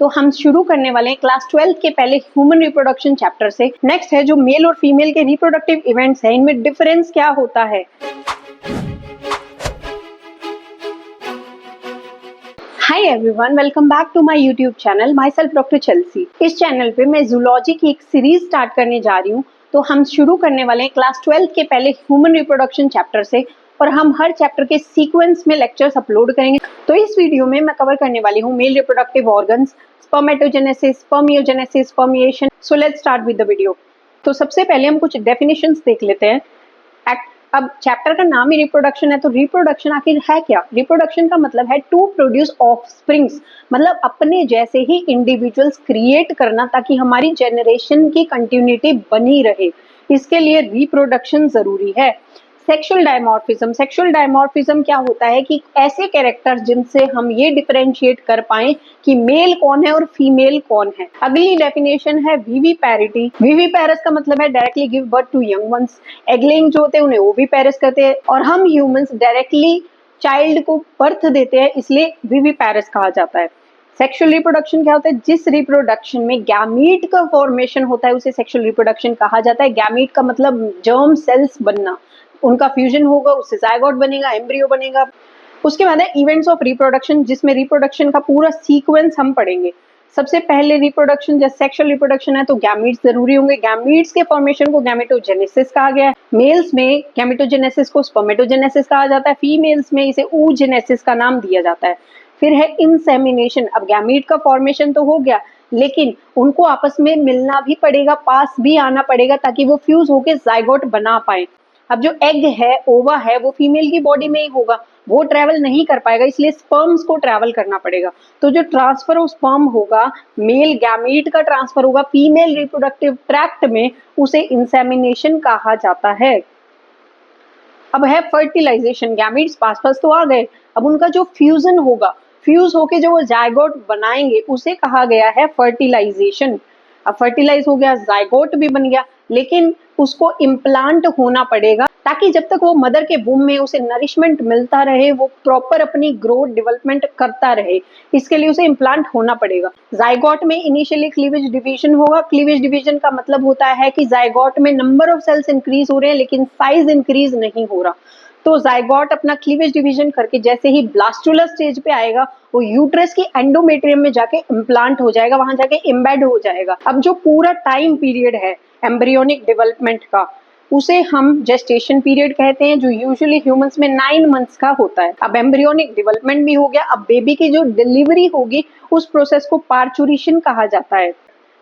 तो हम शुरू करने वाले हैं क्लास 12 के पहले ह्यूमन रिप्रोडक्शन चैप्टर से। नेक्स्ट है जो मेल और फीमेल के रिप्रोडक्टिव इवेंट्स हैं, इनमें डिफरेंस क्या होता है। Hi everyone, welcome back to my YouTube channel. My self doctor Chelsea. इस चैनल पे मैं जूलॉजी की एक सीरीज स्टार्ट करने जा रही हूँ। तो हम शुरू करने वाले हैं क्लास 12 के पहले ह्यूमन रिप्रोडक्शन चैप्टर से और हम हर चैप्टर के सीक्वेंस में लेक्चर्स अपलोड करेंगे। तो इस वीडियो में मैं कवर करने वाली हूँ male reproductive organs, spermatogenesis, spermiogenesis, spermiation. So let's start with the video. तो सबसे पहले हम कुछ डेफिनेशंस देख लेते हैं। अब चैप्टर का नाम ही रिप्रोडक्शन है, तो रिप्रोडक्शन आखिर है क्या। रिप्रोडक्शन का मतलब है टू प्रोड्यूस ऑफस्प्रिंग्स, मतलब अपने जैसे ही इंडिविजुअल्स क्रिएट करना ताकि हमारी जनरेशन की कंटिन्यूटी बनी रहे। इसके लिए रिप्रोडक्शन जरूरी है। सेक्सुअल डायमॉर्फिज्म क्या होता है कि ऐसे कैरेक्टर्स जिनसे हम ये डिफरेंशिएट कर पाए कि मेल कौन है और फीमेल कौन है। अगली डेफिनेशन है विविपैरिटी। विविपैरस का मतलब है directly give birth to young ones. Egg laying जो होते हैं उन्हें ओविपैरस कहते हैं और हम ह्यूमंस डायरेक्टली चाइल्ड को बर्थ देते हैं, इसलिए विविपैरस कहा जाता है। सेक्सुअल रिप्रोडक्शन क्या होता है, जिस रिप्रोडक्शन में गैमीट का फॉर्मेशन होता है उसे सेक्सुअल रिप्रोडक्शन कहा जाता है। गैमीट का मतलब जर्म सेल्स बनना, उनका फ्यूजन होगा, उससे जायगोट बनेगा, एम्ब्रियो बनेगा। उसके बाद है इवेंट्स ऑफ रिप्रोडक्शन, जिसमें रिप्रोडक्शन का पूरा सीक्वेंस हम पढ़ेंगे। सबसे पहले रिप्रोडक्शन जैसे सेक्सुअल रिप्रोडक्शन है तो गैमीट्स जरूरी होंगे। गैमीट्स के फॉर्मेशन को गैमेटोजेनेसिस कहा गया है। मेल्स में गैमेटोजेनेसिस को स्पर्मेटोजेनेसिस कहा जाता है। फीमेल्स में इसे oogenesis का नाम दिया जाता है। फिर है इंसेमिनेशन। अब गैमीट का फॉर्मेशन तो हो गया, लेकिन उनको आपस में मिलना भी पड़ेगा, पास भी आना पड़ेगा ताकि वो फ्यूज होकर जायगोट बना पाए। अब जो एग है, ओवा है, वो फीमेल की बॉडी में ही होगा, वो ट्रैवल नहीं कर पाएगा, इसलिए स्पर्म्स को ट्रैवल करना पड़ेगा। तो जो ट्रांसफर ऑफ स्पर्म होगा, मेल गैमीट का ट्रांसफर होगा फीमेल रिप्रोडक्टिव ट्रैक्ट में, उसे इंसेमिनेशन कहा जाता है। अब है फर्टिलाइजेशन। गैमीट्स पास पास तो आ गए, अब उनका जो फ्यूजन होगा, फ्यूज होके जो वो जायगोट बनाएंगे उसे कहा गया है फर्टिलाइजेशन। अब फर्टिलाइज हो गया, जायगोट भी बन गया, लेकिन उसको इम्प्लांट होना पड़ेगा ताकि जब तक वो मदर के वूम में उसे नरिशमेंट मिलता रहे, वो प्रॉपर अपनी ग्रोथ डेवलपमेंट करता रहे, इसके लिए उसे इम्प्लांट होना पड़ेगा। जायगोट में इनिशियली क्लीवेज डिवीजन होगा। क्लीवेज डिवीजन का मतलब होता है कि जायगोट में नंबर ऑफ सेल्स इंक्रीज हो रहे हैं लेकिन साइज इंक्रीज नहीं हो रहा। तो जायगोट अपना क्लीवेज डिवीजन करके जैसे ही ब्लास्टुलर स्टेज पे आएगा, वो यूट्रस की एंडोमेट्रियम में जाके इम्प्लांट हो जाएगा, वहां जाके एम्बेड हो जाएगा। अब जो पूरा टाइम पीरियड है एम्ब्रियोनिक डेवलपमेंट का, उसे हम जेस्टेशन पीरियड कहते हैं, जो यूजुअली ह्यूमंस में 9 मंथ्स का होता है। अब एम्ब्रियोनिक डेवलपमेंट भी हो गया, अब बेबी की जो डिलीवरी होगी उस प्रोसेस को पार्चुरेशन कहा जाता है।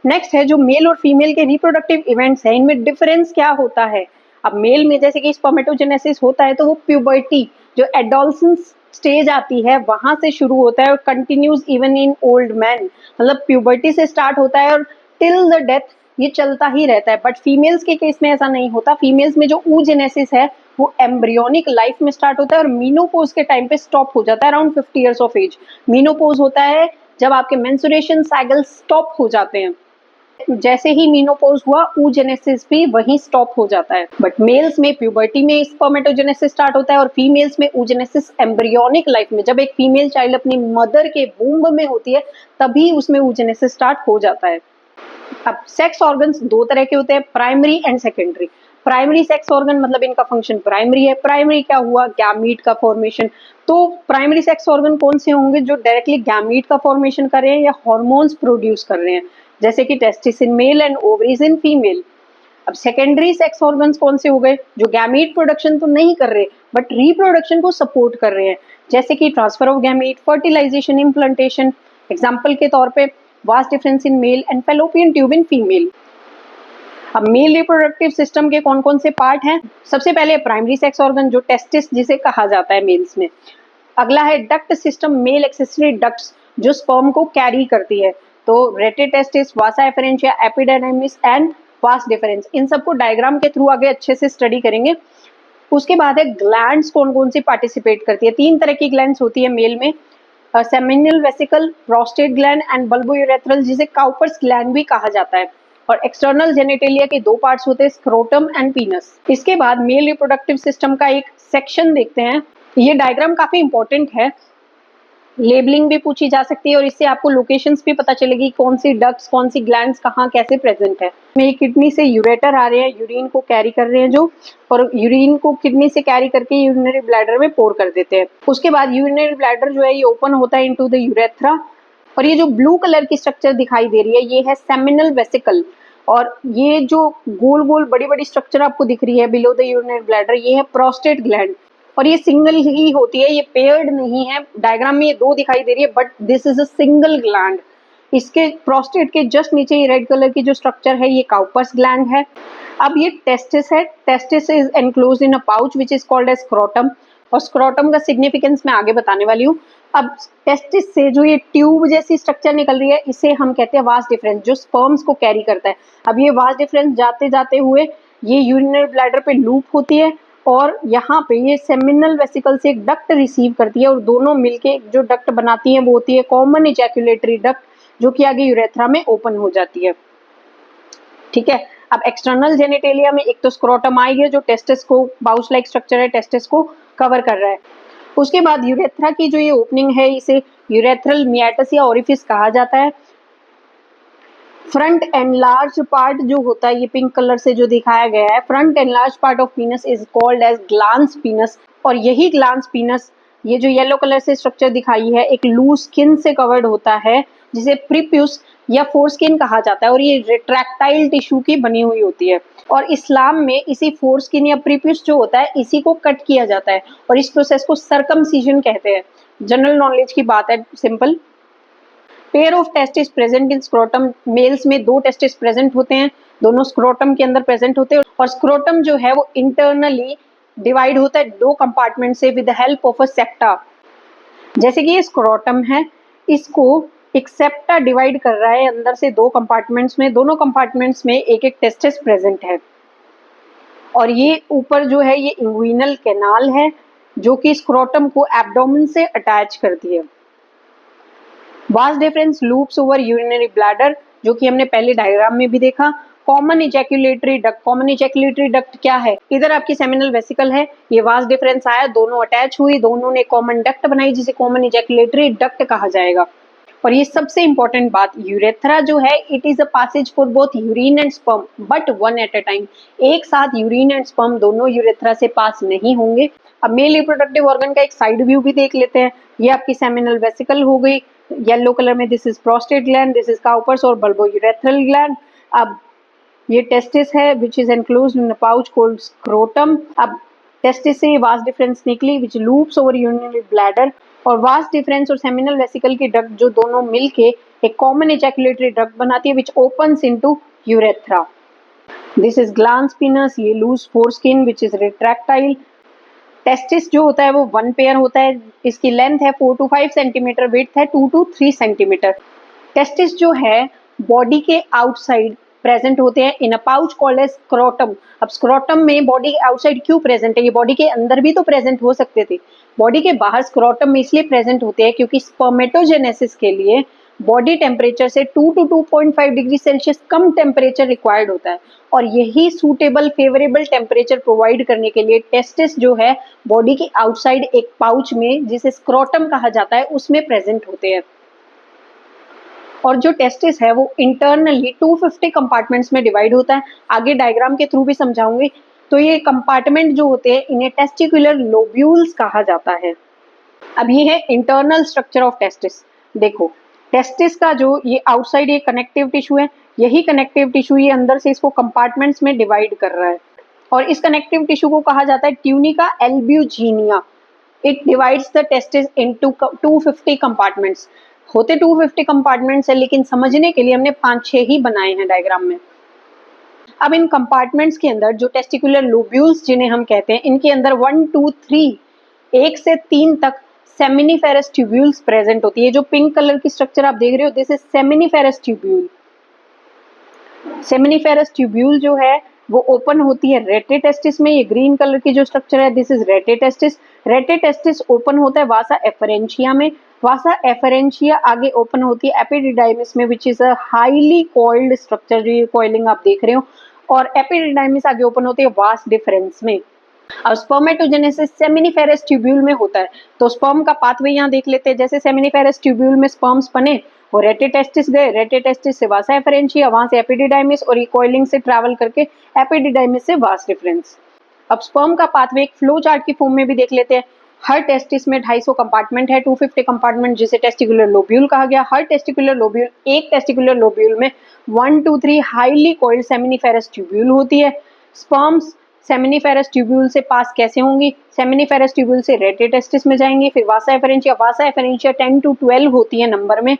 नेक्स्ट है जो मेल और फीमेल के रिप्रोडक्टिव इवेंट्स हैं, इनमें डिफरेंस क्या होता है। अब मेल में जैसे कि स्पर्मेटोजेनेसिस होता है तो वो प्यूबर्टी, जो एडोलसेंस स्टेज आती है, वहां से शुरू होता है और continues even in old man, मतलब प्यूबर्टी से स्टार्ट होता है और टिल द डेथ ये चलता ही रहता है। बट फीमेल्स के केस में ऐसा नहीं होता। फीमेल्स में जो oogenesis है वो एम्ब्रियोनिक लाइफ में स्टार्ट होता है और मीनोपोज के टाइम पे स्टॉप हो जाता है around 50 years of age. Menopause होता है जब आपके मेंस्ट्रुएशन साइकिल स्टॉप हो जाते हैं। जैसे ही मीनोपोज हुआ oogenesis भी वहीं स्टॉप हो जाता है। बट मेल्स में प्यूबर्टी में स्पर्मेटोजेनेसिस स्टार्ट होता है और फीमेल्स में oogenesis एम्ब्रियोनिक लाइफ में, जब एक फीमेल चाइल्ड अपनी मदर के वूम्ब में होती है तभी उसमें oogenesis स्टार्ट हो जाता है। अब सेक्स ऑर्गन्स दो तरह के होते हैं, primary and secondary. Primary sex organ मतलब इनका फंक्शन प्राइमरी है। प्राइमरी क्या हुआ, गैमीट का फॉर्मेशन। तो प्राइमरी सेक्स ऑर्गन कौन से होंगे, जो डायरेक्टली गैमीट का फॉर्मेशन कर रहे हैं या हॉर्मोन्स प्रोड्यूस कर रहे हैं, जैसे कि testis in male and ovaries in female. अब सेकेंडरी सेक्स ऑर्गन्स कौन से हो गए, जो गैमीट प्रोडक्शन तो नहीं कर रहे बट रिप्रोडक्शन को सपोर्ट कर रहे हैं, जैसे कि transfer of gamete, fertilization, implantation. Example के तौर पे vas deferens in male and fallopian tube in female. अब मेल रिप्रोडक्टिव सिस्टम के कौन कौन से पार्ट हैं। सबसे पहले प्राइमरी सेक्स ऑर्गन, जो टेस्टिस जिसे कहा जाता है मेल्स में। अगला है duct system, male accessory ducts जो स्पर्म को कैरी करती है। तो rete testis, vasa efferentia, epidermis and vas deferens, इन सबको डायग्राम के थ्रू आगे अच्छे से स्टडी करेंगे। उसके बाद है ग्लैंड्स कौन कौन सी पार्टिसिपेट करती है। 3 तरह की ग्लैंड्स होती है मेल में, seminal vesicle, prostate gland and bulbourethral, जिसे काउपर्स ग्लैंड भी कहा जाता है। और एक्सटर्नल जेनिटेलिया के 2 पार्ट्स होते हैं, स्क्रोटम एंड पीनस। इसके बाद मेल रिप्रोडक्टिव सिस्टम का एक सेक्शन देखते हैं। ये डायग्राम काफी इंपॉर्टेंट है। लेबलिंग भी पूछी जा सकती है और इससे आपको लोकेशंस भी पता चलेगी कौन सी डक्ट्स, कौन सी ग्लैंड्स कहाँ कैसे प्रेजेंट है। मेरी किडनी से यूरेटर आ रहे हैं, यूरिन को कैरी कर रहे हैं जो, और यूरिन को किडनी से कैरी करके यूरिनरी ब्लैडर में पोर कर देते हैं। उसके बाद यूरिनरी ब्लैडर जो है ये ओपन होता है इनटू द यूरेथ्रा, और ये जो ब्लू कलर की स्ट्रक्चर दिखाई दे रही है ये है सेमिनल वेसिकल, और ये जो गोल गोल बड़ी बड़ी स्ट्रक्चर आपको दिख रही है बिलो द यूरिनरी ब्लैडर ये है प्रोस्टेट ग्लैंड, और ये सिंगल ही होती है, ये पेयर्ड नहीं है। डायग्राम में ये दो दिखाई दे रही है but this is a single gland. इसके प्रोस्टेट के जस्ट नीचे ये रेड कलर की जो स्ट्रक्चर है ये काउपर्स ग्लैंड है। अब ये टेस्टिस है, testis is enclosed in a pouch which is called as scrotum, और स्क्रोटम का सिग्निफिकेंस मैं आगे बताने वाली हूँ। अब टेस्टिस से जो ये ट्यूब जैसी स्ट्रक्चर निकल रही है इसे हम कहते हैं वास डिफरेंस, जो स्पर्म्स को कैरी करता है। अब ये वास डिफरेंस जाते जाते हुए ये यूरिनरी ब्लैडर पे लूप होती है, और यहाँ पे ये सेमिनल वेसिकल से एक डक्ट रिसीव करती है, और दोनों मिलके जो डक्ट बनाती है वो होती है कॉमन इजैक्यूलेटरी डक्ट, जो कि आगे यूरेथ्रा में ओपन हो जाती है। ठीक है, अब एक्सटर्नल जेनिटेलिया में एक तो स्क्रोटम आ गया जो टेस्टिस को, बाउच लाइक स्ट्रक्चर है, टेस्टिस को कवर कर रहा है। उसके बाद यूरेथ्रा की जो ये ओपनिंग है इसे यूरेथ्रल मियाटस या ओरिफिस कहा जाता है। फ्रंट एनलार्ज पार्ट जो होता है ये पिंक कलर से जो दिखाया गया है, front enlarge part of penis is called as glans penis, और यही ग्लांस पीनस ये जो येलो कलर से स्ट्रक्चर दिखाई है एक लूज स्किन से कवर्ड होता है जिसे प्रीप्यूस या फोरस्किन कहा जाता है, और ये रिट्रैक्टाइल टिश्यू की बनी हुई होती है। और इस्लाम में इसी फोरस्किन या प्रीप्यूस जो होता है इसी को कट किया जाता है, और इस प्रोसेस को सर्कमसीजन कहते हैं। जनरल नॉलेज की बात है, simple. Pair of testis present in scrotum, males में दो टेस्टिस प्रेजेंट होते हैं, दोनों स्क्रोटम के अंदर प्रेजेंट होते हैं, और स्क्रोटम जो है वो इंटरनली डिवाइड होता है दो कंपार्टमेंट से with the help of a septa. जैसे कि ये स्क्रोटम है, इसको एक सेप्टा डिवाइड कर रहा है अंदर से दो कंपार्टमेंट्स में, दोनों कंपार्टमेंट्स में एक एक टेस्टिस प्रेजेंट है, और ये ऊपर जो है ये इंग्विनल कैनाल है जो कि स्क्रोटम को एब्डोमेन से अटैच करती है। Vas deferens loops over urinary bladder, जो कि हमने पहले डायग्राम में भी देखा। Common ejaculatory duct, common ejaculatory duct क्या है, इधर आपकी सेमिनल वेसिकल है, ये वास डिफरेंस आया, दोनों अटैच हुई, दोनों ने कॉमन डक्ट बनाई जिसे कॉमन इजैक्यूलेटरी डक्ट कहा जाएगा। और ये सबसे इंपॉर्टेंट बात, यूरेथ्रा जो है it is a passage for both urine and sperm but one at a time, एक साथ यूरिन एंड स्पर्म दोनों यूरेथ्रा से पास नहीं होंगे। अब मेल रिप्रोडक्टिव ऑर्गन का एक साइड व्यू भी देख लेते हैं। ये आपकी सेमिनल वेसिकल हो गई, येलो कलर में this is prostate gland, this is Cowper's और बल्बोयूरेथ्रल ग्लैंड। अब ये टेस्टिस है which is enclosed in a pouch called scrotum. अब टेस्टिस से वास डिफरेंस निकली विच लूप्स ओवर यूरिनरी ब्लैडर, और वास डिफरेंस और सेमिनल वेसिकल की डक्ट जो दोनों मिलके एक कॉमन इजैक्यूलेटरी डक्ट बनाती है which opens into urethra. This is glans penis, ये loose foreskin which is retractile. Testis जो होता है वो वन पेयर होता है, इसकी लेंथ है 4 to 5 सेंटीमीटर, विड्थ है 2 to 3 सेंटीमीटर। टेस्टिस जो है बॉडी के आउटसाइड प्रेजेंट होते हैं in a pouch called as scrotum. अब स्क्रोटम में बॉडी के आउटसाइड क्यों प्रेजेंट है, ये बॉडी के अंदर भी तो प्रेजेंट हो सकते थे, बॉडी के बाहर स्क्रोटम में इसलिए प्रेजेंट होते हैं क्योंकि स्पर्मेटोजेनेसिस के लिए बॉडी टेम्परेचर से 2 to 2.5 degree Celsius come temperature required होता है, और यही सूटेबल फेवरेबल टेम्परेचर प्रोवाइड करने के लिए टेस्टिस जो है बॉडी के आउटसाइड एक पाउच में जिसे स्क्रोटम कहा जाता है उसमें प्रेजेंट होते हैं। और जो टेस्टिस है वो इंटरनली 250 कंपार्टमेंट्स में डिवाइड होता है, आगे डायग्राम के थ्रू भी समझाऊंगी। तो ये कंपार्टमेंट जो होते हैं इन्हें टेस्टिकुलर लोब्यूल्स कहा जाता है। अब ये है इंटरनल स्ट्रक्चर ऑफ टेस्टिस। देखो टेस्टिस का जो ये आउटसाइड ये कनेक्टिव टिश्यू है, यही कनेक्टिव टिश्यू ये अंदर से इसको कंपार्टमेंट्स में डिवाइड कर रहा है, और इस कनेक्टिव टिश्यू को कहा जाता है tunica albuginea. It divides the testis into 250 compartments. होते 250 कंपार्टमेंट्स है लेकिन समझने के लिए हमने 5-6 ही बनाए हैं डायग्राम में। अब इन कंपार्टमेंट्स के अंदर जो टेस्टिकुलर लोब्यूल्स जिन्हें हम कहते हैं इनके अंदर 1 2 3 1 से 3 तक सेमिनिफेरस ट्यूब्यूल्स प्रेजेंट होती है। जो पिंक कलर की स्ट्रक्चर आप देख रहे हो this is seminiferous tubule. Seminiferous tubule जो है वो ओपन होती है रेटे टेस्टिस में, ये ग्रीन कलर की जो स्ट्रक्चर है this is rate testis. Rate testis open होता है वासा एफरेंशिया में, वासा एफरेंशिया आगे ओपन होती है एपिडिडाइमिस में which is a highly coiled structure, जो ये कॉइलिंग आप देख रहे हो, और एपिडिडाइमिस आगे ओपन होती है वास डिफरेंस में। अब स्पर्मेटोजेनेसिस सेमिनिफेरस ट्यूब्यूल में होता है, तो स्पर्म का पाथवे यहाँ देख लेते हैं। जैसे सेमिनिफेरस ट्यूब्यूल में स्पर्म्स बने और रेटिटेस्टिस गए, रेटिटेस्टिस से वासा एफरेंशिया, वहां से एपिडिडाइमिस और कोइलिंग से ट्रैवल करके एपिडिडाइमिस से वास डिफरेंस। अब स्पर्म का पाथवे एक फ्लो चार्ट की फॉर्म में भी देख लेते हैं। हर टेस्टिस में 250 कंपार्टमेंट है, 250 कंपार्टमेंट जिसे टेस्टिकुलर लोब्यूल कहा गया। हर टेस्टिकुलर लोब्यूल, एक टेस्टिकुलर लोब्यूल में 1 to 3 highly coiled seminiferous tubule होती है। स्पर्म्स सेमिनिफेरस ट्यूब्यूल से पास कैसे होंगी? सेमिनिफेरस ट्यूब्यूल से रेटिटेस्टिस में जाएंगी, फिर वासा एफरेंशिया। वासा एफरेंशिया 10 to 12 होती है नंबर में।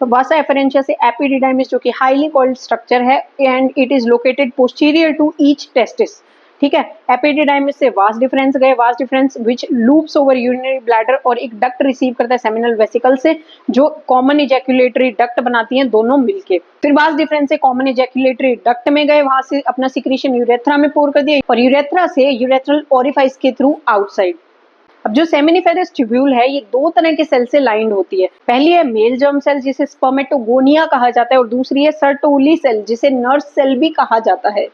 तो वासा एफरेंशिया से एपिडिडाइमिस जो कि हाईली कोइल्ड स्ट्रक्चर है and it is located posterior to each testis, ठीक है। एपिडिडाइमिस से वास डिफरेंस गए, vas deferens which loops over urinary bladder और एक डक्ट रिसीव करता है सेमिनल वेसिकल से, जो कॉमन इजैक्यूलेटरी डक्ट बनाती हैं दोनों मिलके। फिर वास डिफरेंस से कॉमन इजैक्यूलेटरी डक्ट में गए, वहां से अपना सिक्रीशन यूरेथ्रा में पोर कर दिया और यूरेथ्रा से यूरेथ्रल ओरिफाइस के थ्रू आउटसाइड। अब जो सेमिनिफेरस ट्यूब्यूल है ये दो तरह के सेल से लाइंड होती है। पहली है मेल जर्म सेल जिसे स्पर्मेटोगोनिया कहा जाता है और दूसरी है सर्टोली सेल जिसे नर्स सेल भी कहा जाता है।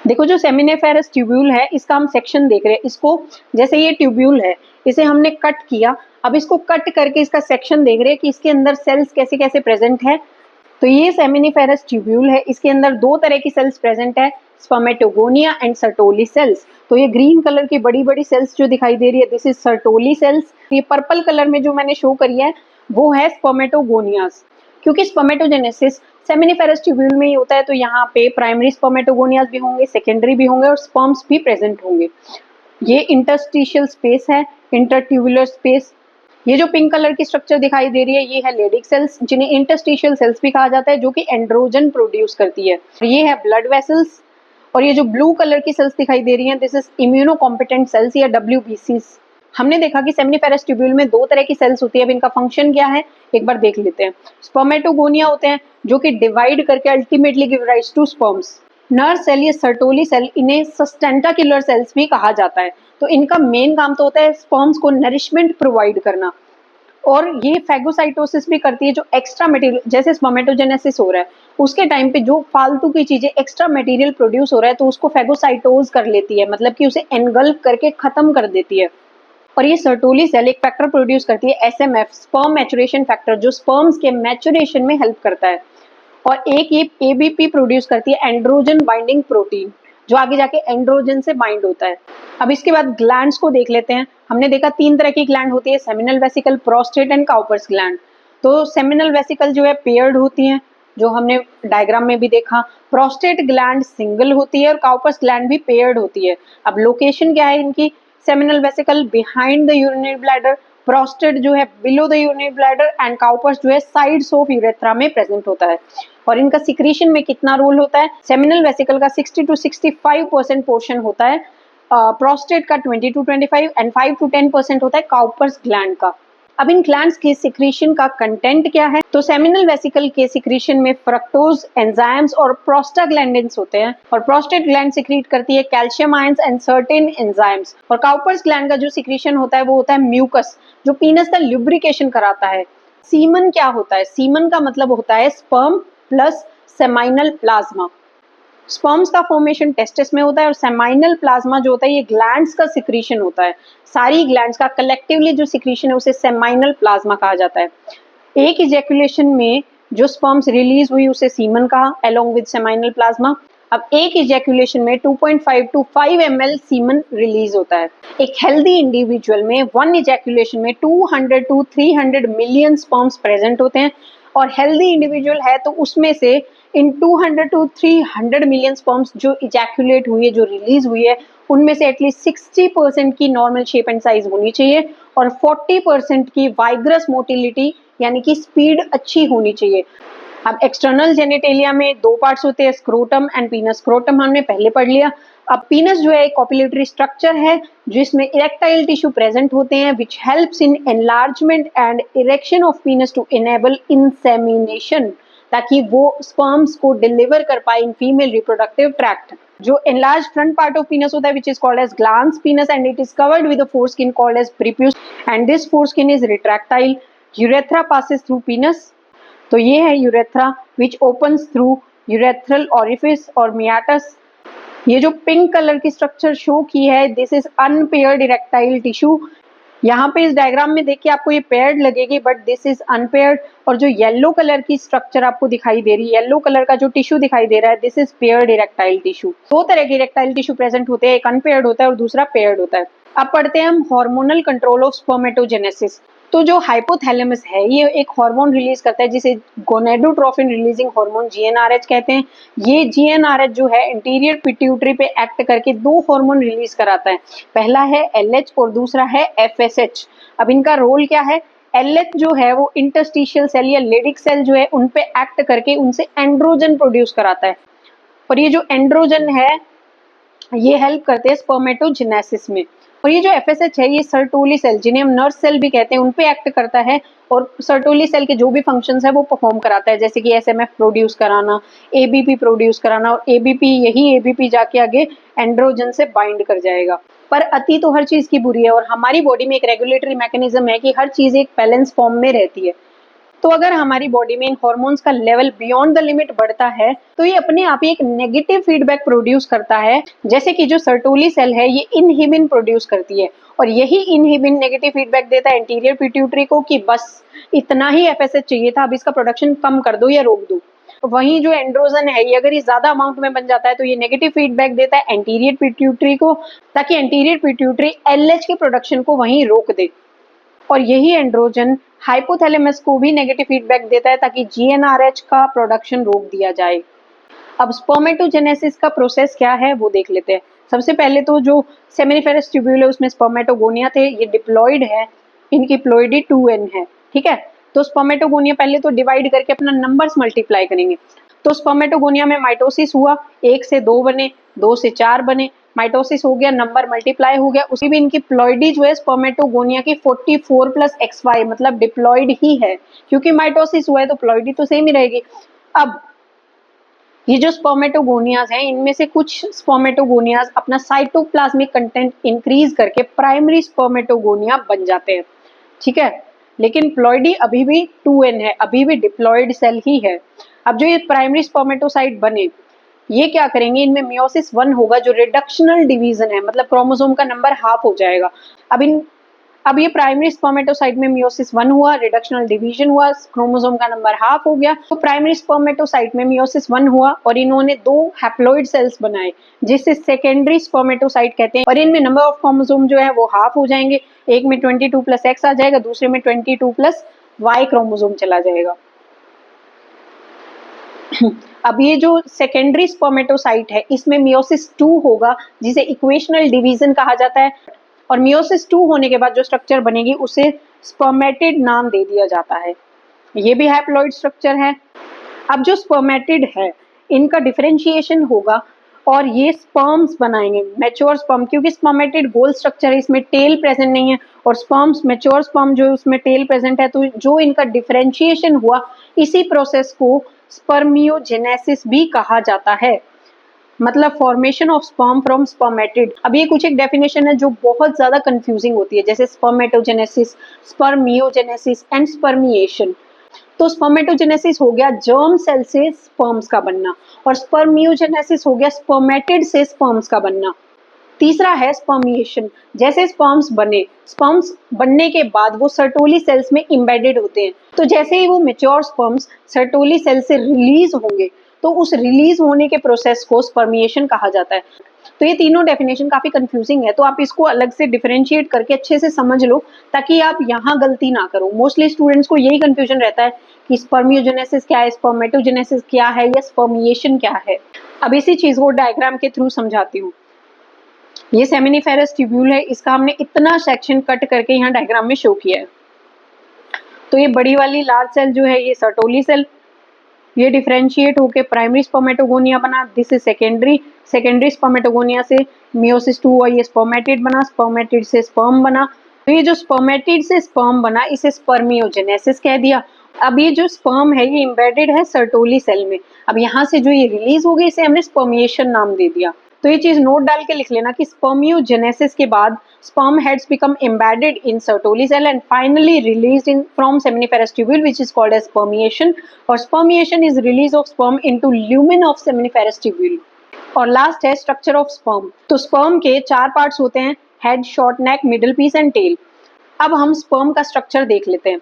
देखो जो सेमिनिफेरस ट्यूब्यूल है इसका हम सेक्शन देख रहे हैं। इसको जैसे ये ट्यूब्यूल है इसे हमने कट किया, अब इसको कट करके इसका सेक्शन देख रहे हैं कि इसके अंदर सेल्स कैसे कैसे प्रेजेंट है। तो ये सेमिनिफेरस ट्यूब्यूल है, इसके अंदर दो तरह की सेल्स प्रेजेंट है, स्पर्मेटोगोनिया एंड सर्टोली सेल्स। तो ये ग्रीन कलर की बड़ी बड़ी सेल्स जो दिखाई दे रही है दिस इज सर्टोली सेल्स। ये पर्पल कलर में जो मैंने शो करी है वो है स्पर्मेटोगोनियास। क्योंकि स्पर्मेटोजेनेसिस सेमिनिफेरस ट्यूब्यूल में ही होता है तो यहाँ पे प्राइमरी स्पर्मेटोगोनियास भी होंगे, सेकेंडरी भी होंगे और स्पर्म्स भी प्रेजेंट होंगे। ये इंटरस्टिशियल स्पेस है, इंटरट्यूबुलर स्पेस। ये जो पिंक कलर की स्ट्रक्चर दिखाई दे रही है ये है लेडिक सेल्स जिन्हें इंटरस्टिशियल सेल्स भी कहा जाता है, जो कि एंड्रोजन प्रोड्यूस करती है। ये है ब्लड वेसल्स और ये जो ब्लू कलर की सेल्स दिखाई दे रही हैं this is immunocompetent cells या WBCs। हमने देखा कि सेमिनिफेरस ट्यूब्यूल में दो तरह की सेल्स होती है। अब इनका फंक्शन क्या है एक बार देख लेते हैं। स्पर्मेटोगोनिया होते हैं जो कि डिवाइड करके ultimately give rise to sperms. Nurse cell या सर्टोली सेल इन्हें सस्टेंटाक्युलर सेल्स भी कहा जाता है। तो इनका मेन काम तो होता है स्पर्म्स को नरिशमेंट प्रोवाइड करना और ये फैगोसाइटोसिस भी करती है। जो एक्स्ट्रा मटेरियल जैसे स्पर्मेटोजेनेसिस हो रहा है उसके टाइम पे जो फालतू की चीजें एक्स्ट्रा मटेरियल प्रोड्यूस हो रहा है तो उसको फैगोसाइटोज कर लेती है, मतलब कि उसे एनगल्फ करके खत्म कर देती है। और ये सर्टोली सेल एक फैक्टर प्रोड्यूस करती है SMF, स्पर्म मैचुरेशन फैक्टर, जो स्पर्म्स के मैचुरेशन में हेल्प करता है। और एक ये ABP प्रोड्यूस करती है एंड्रोजन बाइंडिंग प्रोटीन, जो आगे जाके एंड्रोजन से बाइंड होता है। अब इसके बाद ग्लैंड्स को देख लेते हैं। हमने देखा तीन तरह की ग्लैंड होती है, seminal vesicle, prostate and Cowper's gland. तो सेमिनल वेसिकल जो है पेयर्ड होती हैं, जो हमने डायग्राम में भी देखा। प्रोस्टेट ग्लैंड सिंगल होती है और काउपर्स ग्लैंड भी पेयर्ड होती है। अब लोकेशन क्या है इनकी? Seminal vesicle behind the urinary bladder, prostate जो है below the urinary bladder and Cowper's जो है साइड्स ऑफ यूरेथ्रा में प्रेजेंट होता है। और इनका सिक्रीशन में कितना रोल होता है? सेमिनल वेसिकल का 60 to 65% पोर्शन होता है, प्रोस्टेट का 20 to 25 एंड 5 to 10% होता है काउपर्स ग्लैंड का। अब इन ग्लैंड्स के सिक्रीशन का कंटेंट क्या है? तो सेमिनल वेसिकल के सिक्रीशन में फ्रक्टोज, एंजाइम्स और प्रोस्टाग्लैंडिन्स होते हैं और प्रोस्टेट ग्लैंड सिक्रीट करती है calcium ions and certain enzymes. और काउपर्स ग्लैंड का जो सिक्रीशन होता है वो होता है म्यूकस, जो पीनस का ल्यूब्रिकेशन कराता है। सीमन क्या होता है? सीमन का मतलब होता है sperm plus seminal plasma. Sperms का फॉर्मेशन टेस्टिस में होता है और सेमाइनल प्लाज्मा जो होता है ये ग्लैंड्स का सिक्रीशन होता है। सारी ग्लैंड्स का कलेक्टिवली जो सिक्रीशन है उसे सेमाइनल प्लाज्मा कहा जाता है। एक इजैकुलेशन में जो स्पर्म्स रिलीज हुई उसे सीमन कहा अलोंग विद सेमाइनल प्लाज्मा। अब एक इजैकुलेशन में 2.5 to 5 ml सीमन रिलीज होता है। एक हेल्दी इंडिविजुअल में वन इजैकुलेशन में 200 to 300 मिलियन स्पर्म्स प्रेजेंट होते हैं और हेल्दी इंडिविजुअल है तो उसमें से इन 200 to 300 मिलियन स्पर्म्स जो इजैकुलेट हुई है, जो रिलीज हुई है, उनमें से एटलीस्ट 60% की नॉर्मल शेप एंड साइज होनी चाहिए और 40% की वाइग्रस मोटिलिटी यानी कि स्पीड अच्छी होनी चाहिए। अब एक्सटर्नल जेनिटेलिया में दो पार्ट्स होते हैं, स्क्रोटम एंड पीनस। स्क्रोटम हमने पहले पढ़ लिया। अब पीनस जो है एक कॉपुलेटरी स्ट्रक्चर है जिसमें इरेक्टाइल टिश्यू प्रेजेंट होते हैं which helps in enlargement and erection of penis to enable insemination, ताकि वो स्पर्म्स को डिलीवर कर पाए इन फीमेल रिप्रोडक्टिव ट्रैक्ट। जो enlarge front part of penis होता है which is called as glans penis and it is covered with a foreskin called as prepuce and this foreskin is retractile. Urethra passes through penis. तो ये है urethra which opens through urethral orifice और मियाटस। ये जो pink colour की structure show की है, this is unpaired erectile tissue. यहाँ पे इस डायग्राम में देखिए आपको ये पेयर्ड लगेगी, बट दिस इज अनपेयर्ड। और जो येलो कलर की स्ट्रक्चर आपको दिखाई दे रही है, येलो कलर का जो टिश्यू दिखाई दे रहा है, this is paired erectile tissue. दो तरह के इरेक्टाइल टिश्यू प्रेजेंट होते हैं, एक अनपेयर्ड होता है और दूसरा पेयर्ड होता है। अब पढ़ते हैं हम हार्मोनल कंट्रोल ऑफ स्पर्मेटोजेनेसिस। तो जो हाइपोथैलेमस है ये एक हार्मोन रिलीज करता है जिसे गोनेडोट्रोफिन रिलीजिंग हार्मोन जीएनआरएच कहते हैं। ये जीएनआरएच जो है इंटीरियर पिट्यूटरी पे एक्ट करके दो हार्मोन रिलीज कराता है, पहला है एलएच और दूसरा है एफएसएच। अब इनका रोल क्या है? एलएच जो है वो इंटरस्टिशियल सेल या लेडिक सेल जो है उन पे एक्ट करके उनसे एंड्रोजन प्रोड्यूस कराता है, और ये जो एंड्रोजन है ये हेल्प करते हैं स्पर्मेटोजेनेसिस में। और ये जो एफएसएच है ये सर्टोली सेल, जिन्हें हम नर्व सेल भी कहते हैं, उन पे एक्ट करता है और सर्टोली सेल के जो भी फंक्शंस है वो परफॉर्म कराता है, जैसे कि एसएमएफ प्रोड्यूस कराना, एबीपी प्रोड्यूस कराना, और यही एबीपी जाके आगे एंड्रोजन से बाइंड कर जाएगा। पर अति तो हर चीज की बुरी है, और हमारी बॉडी में एक रेगुलेटरी मैकेनिज्म है कि हर चीज एक बैलेंस फॉर्म में रहती है। तो अगर हमारी बॉडी में इन हॉर्मोन्स का लेवल बियॉन्ड द लिमिट बढ़ता है तो ये अपने आप ही एक नेगेटिव फीडबैक प्रोड्यूस करता है, जैसे कि जो सर्टोली सेल है ये इनहिबिन प्रोड्यूस करती है, और यही इनहिबिन नेगेटिव फीडबैक देता है इंटीरियर पिट्यूटरी को कि बस इतना ही एफएसएच चाहिए था, अब इसका प्रोडक्शन कम कर दो या रोक दो। वहीं जो एंड्रोजन है ये अगर ये ज्यादा अमाउंट में बन जाता है तो ये नेगेटिव फीडबैक देता है एंटीरियर पिट्यूटरी को, ताकि एंटीरियर पिट्यूटरी एलएच के प्रोडक्शन को वहीं रोक दे। और यही एंड्रोजन हाइपोथैलेमस को भी नेगेटिव फीडबैक देता है ताकि जीएनआरएच का प्रोडक्शन रोक दिया जाए। अब स्पर्मेटोजेनेसिस का प्रोसेस क्या है वो देख लेते हैं। सबसे पहले तो जो सेमिनिफेरस ट्यूब्यूल है उसमें स्पर्मेटोगोनिया थे, ये डिप्लॉइड है, इनकी प्लॉइडी 2n है, ठीक है। तो स्पर्मेटोगोनिया पहले तो डिवाइड करके अपना नंबर्स मल्टीप्लाई करेंगे। तो स्पर्मेटोगोनिया में माइटोसिस हुआ, 1 से 2 बने, 2 से 4 बने, माइटोसिस हो गया, नंबर मल्टीप्लाई हो गया, उसी भी इनकी प्लॉइडी जो है स्पर्मेटोगोनिया की 44 + XY मतलब डिप्लॉइड ही है, क्योंकि माइटोसिस हुआ है तो प्लॉइडी तो सेम ही रहेगी। अब ये जो स्पर्मेटोगोनियाज हैं इनमें से कुछ स्पर्मेटोगोनियाज अपना साइटोप्लाज्मिक कंटेंट इंक्रीज करके प्राइमरी स्पर्मेटोगोनिया बन जाते हैं, ठीक है। लेकिन प्लॉइडी अभी भी 2n है, अभी भी डिप्लॉइड सेल ही है। अब जो ये प्राइमरी स्पर्मेटोसाइट बने ये क्या करेंगे, इनमें मियोसिस 1 होगा जो रिडक्शनल डिवीजन है, मतलब क्रोमोसोम का नंबर हाफ हो जाएगा। अब ये प्राइमरी स्पर्मेटोसाइट में मियोसिस 1 हुआ, रिडक्शनल डिवीजन हुआ, क्रोमोसोम का नंबर हाफ हो गया। तो प्राइमरी स्पर्मेटोसाइट में मियोसिस 1 हुआ और इन्होंने 2 हैप्लॉइड सेल्स बनाए जिसे सेकेंडरी स्पर्मेटोसाइट कहते हैं, और इनमें नंबर ऑफ क्रोमोसोम जो है वो हाफ हो जाएंगे। एक में 22 + X आ जाएगा, दूसरे में 22 + Y क्रोमोसोम चला जाएगा। अब ये जो सेकेंडरी स्पर्मेटोसाइट है इसमें मियोसिस 2 होगा जिसे इक्वेशनल डिवीजन कहा जाता है, और मियोसिस 2 होने के बाद जो स्ट्रक्चर बनेगी उसे स्पर्मेटिड नाम दे दिया जाता है। ये भी हैप्लॉइड स्ट्रक्चर है। अब जो स्पर्मेटिड है इनका डिफरेंशिएशन होगा और ये स्पर्म्स बनाएंगे, मैच्योर स्पर्म, क्योंकि स्पर्मेटिड गोल स्ट्रक्चर है, इसमें टेल प्रेजेंट नहीं है, और स्पर्म्स मैच्योर स्पर्म जो है उसमें टेल प्रेजेंट है। तो जो इनका डिफरेंशिएशन हुआ इसी प्रोसेस को स्पर्मियोजेनेसिस भी कहा जाता है, मतलब formation of sperm from spermatid. अब ये कुछ एक डेफिनेशन है जो बहुत ज्यादा कंफ्यूजिंग होती है, जैसे स्पर्मेटोजेनेसिस, स्पर्मियोजेनेसिस एंड स्पर्मिएशन। तो स्पर्मेटोजेनेसिस हो गया जर्म सेल से स्पर्म्स का बनना, और स्पर्मियोजेनेसिस हो गया स्पर्मेटिड से स्पर्म्स का बनना। तीसरा है स्पर्मिएशन, जैसे स्पर्म्स बने, स्पर्म्स बनने के बाद वो सर्टोली सेल्स में इम्बेडेड होते हैं। तो जैसे ही वो मैच्योर स्पर्म्स सर्टोली सेल से रिलीज होंगे तो उस रिलीज होने के प्रोसेस को स्पर्मिएशन कहा जाता है। तो ये तीनों डेफिनेशन काफी कंफ्यूजिंग है, तो आप इसको अलग से डिफरेंशिएट करके अच्छे से समझ लो ताकि आप यहाँ गलती ना करो। मोस्टली स्टूडेंट्स को यही कंफ्यूजन रहता है कि स्पर्मियोजेनेसिस क्या है, स्पर्मेटोजेनेसिस क्या है, या स्पर्मिएशन क्या है। अब इसी चीज को डायग्राम के थ्रू समझाती हूँ। ये सेमिनिफेरस ट्यूब्यूल है, इसका हमने इतना सेक्शन कट करके यहाँ डायग्राम में शो किया है। तो ये बड़ी वाली लार्ज सेल जो है ये सर्टोली सेल, ये डिफरेंशिएट होके प्राइमरी स्पर्मेटोगोनिया बना, दिस इज सेकेंडरी स्पर्मेटोगोनिया से मियोसिस 2 हुआ, ये स्पर्मेटिड बना, स्पर्मेटिड से स्पर्म बना। तो ये जो स्पर्मेटिड से स्पर्म बना इसे स्पर्मियोजेनेसिस कह दिया। अब ये जो स्पर्म है ये एम्बेडेड है सर्टोली सेल में, अब यहाँ से जो ये रिलीज हो गई इसे हमने स्पर्मिएशन नाम दे दिया। तो ये चीज नोट डाल के लिख लेना कि स्पर्मियोजेनेसिस के बाद sperm heads become embedded in Sertoli cell and finally released from seminiferous tubule, which is called as spermiation, or spermiation is release of sperm into lumen of seminiferous tubule. और last है structure of sperm. तो sperm के 4 parts होते हैं, head, short neck, middle piece and tail. अब हम sperm का structure देख लेते हैं।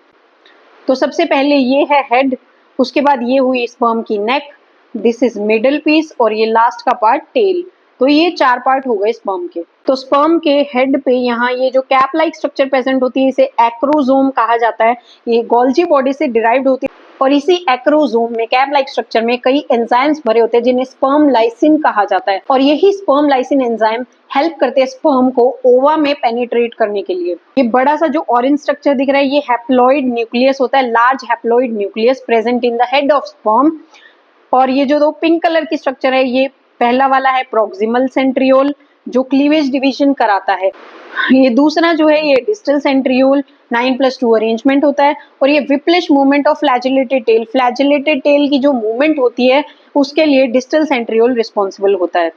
तो सबसे पहले ये है हेड, उसके बाद ये हुई स्पर्म की नेक, दिस इज मिडिल पीस और ये लास्ट का पार्ट टेल। तो ये 4 पार्ट हो गए स्पर्म के। तो स्पर्म के हेड पे यहाँ ये जो कैप लाइक स्ट्रक्चर प्रेजेंट होती है इसे एक्रोजोम कहा जाता है। ये गोल्जी बॉडी से डिराइव्ड होती है और इसी एक्रोजोम में कैप लाइक स्ट्रक्चर में कई एंजाइम्स भरे होते हैं जिन्हें स्पर्म लाइसिन कहा जाता है। और यही स्पर्म लाइसिन एंजाइम हेल्प करते हैं स्पर्म को ओवा में पेनिट्रेट करने के लिए। ये बड़ा सा जो ऑरेंज स्ट्रक्चर दिख रहा है ये हैप्लॉइड न्यूक्लियस होता है, large haploid nucleus present in the head of sperm. और ये जो दो पिंक कलर की स्ट्रक्चर है ये पहला वाला है प्रॉक्सिमल सेंट्रियोल जो क्लीवेज डिवीजन कराता है। ये दूसरा जो है ये डिस्टल सेंट्रियोल 9+2 अरेंजमेंट होता है। और ये विप्लिश मूवमेंट ऑफ फ्लैजिलेटेड टेल की जो मूवमेंट होती है उसके लिए डिस्टल सेंट्रियोल रिस्पॉन्सिबल होता है।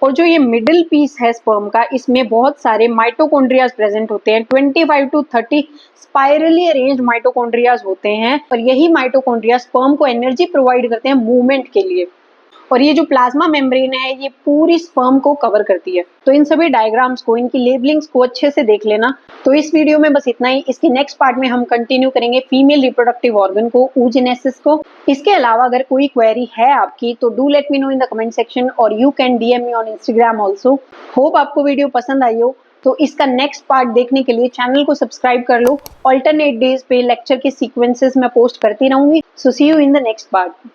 और जो ये मिडिल पीस है स्पर्म का इसमें बहुत सारे माइटोकॉन्ड्रियाज प्रेजेंट होते हैं, 25 to 30 स्पाइरली अरेंज्ड माइटोकॉन्ड्रियाज होते हैं। और यही माइटोकॉन्ड्रिया स्पर्म को एनर्जी प्रोवाइड करते हैं मूवमेंट के लिए। और ये जो प्लाज्मा मेम्ब्रेन है ये पूरी स्पर्म को कवर करती है। तो इन सभी डायग्राम्स को, इनकी लेबलिंग्स को अच्छे से देख लेना। तो इस वीडियो में बस इतना ही। इसके नेक्स्ट पार्ट में हम कंटिन्यू करेंगे फीमेल रिप्रोडक्टिव ऑर्गन को, oogenesis को। इसके अलावा अगर कोई क्वेरी है आपकी तो do let me know in the comment section और you can DM me on Instagram also. Hope आपको वीडियो पसंद आई हो। तो इसका नेक्स्ट पार्ट देखने के लिए चैनल को सब्सक्राइब कर लो। ऑल्टरनेट डेज पे लेक्चर के सीक्वेंसेस मैं पोस्ट करती रहूंगी। So see you in the next part.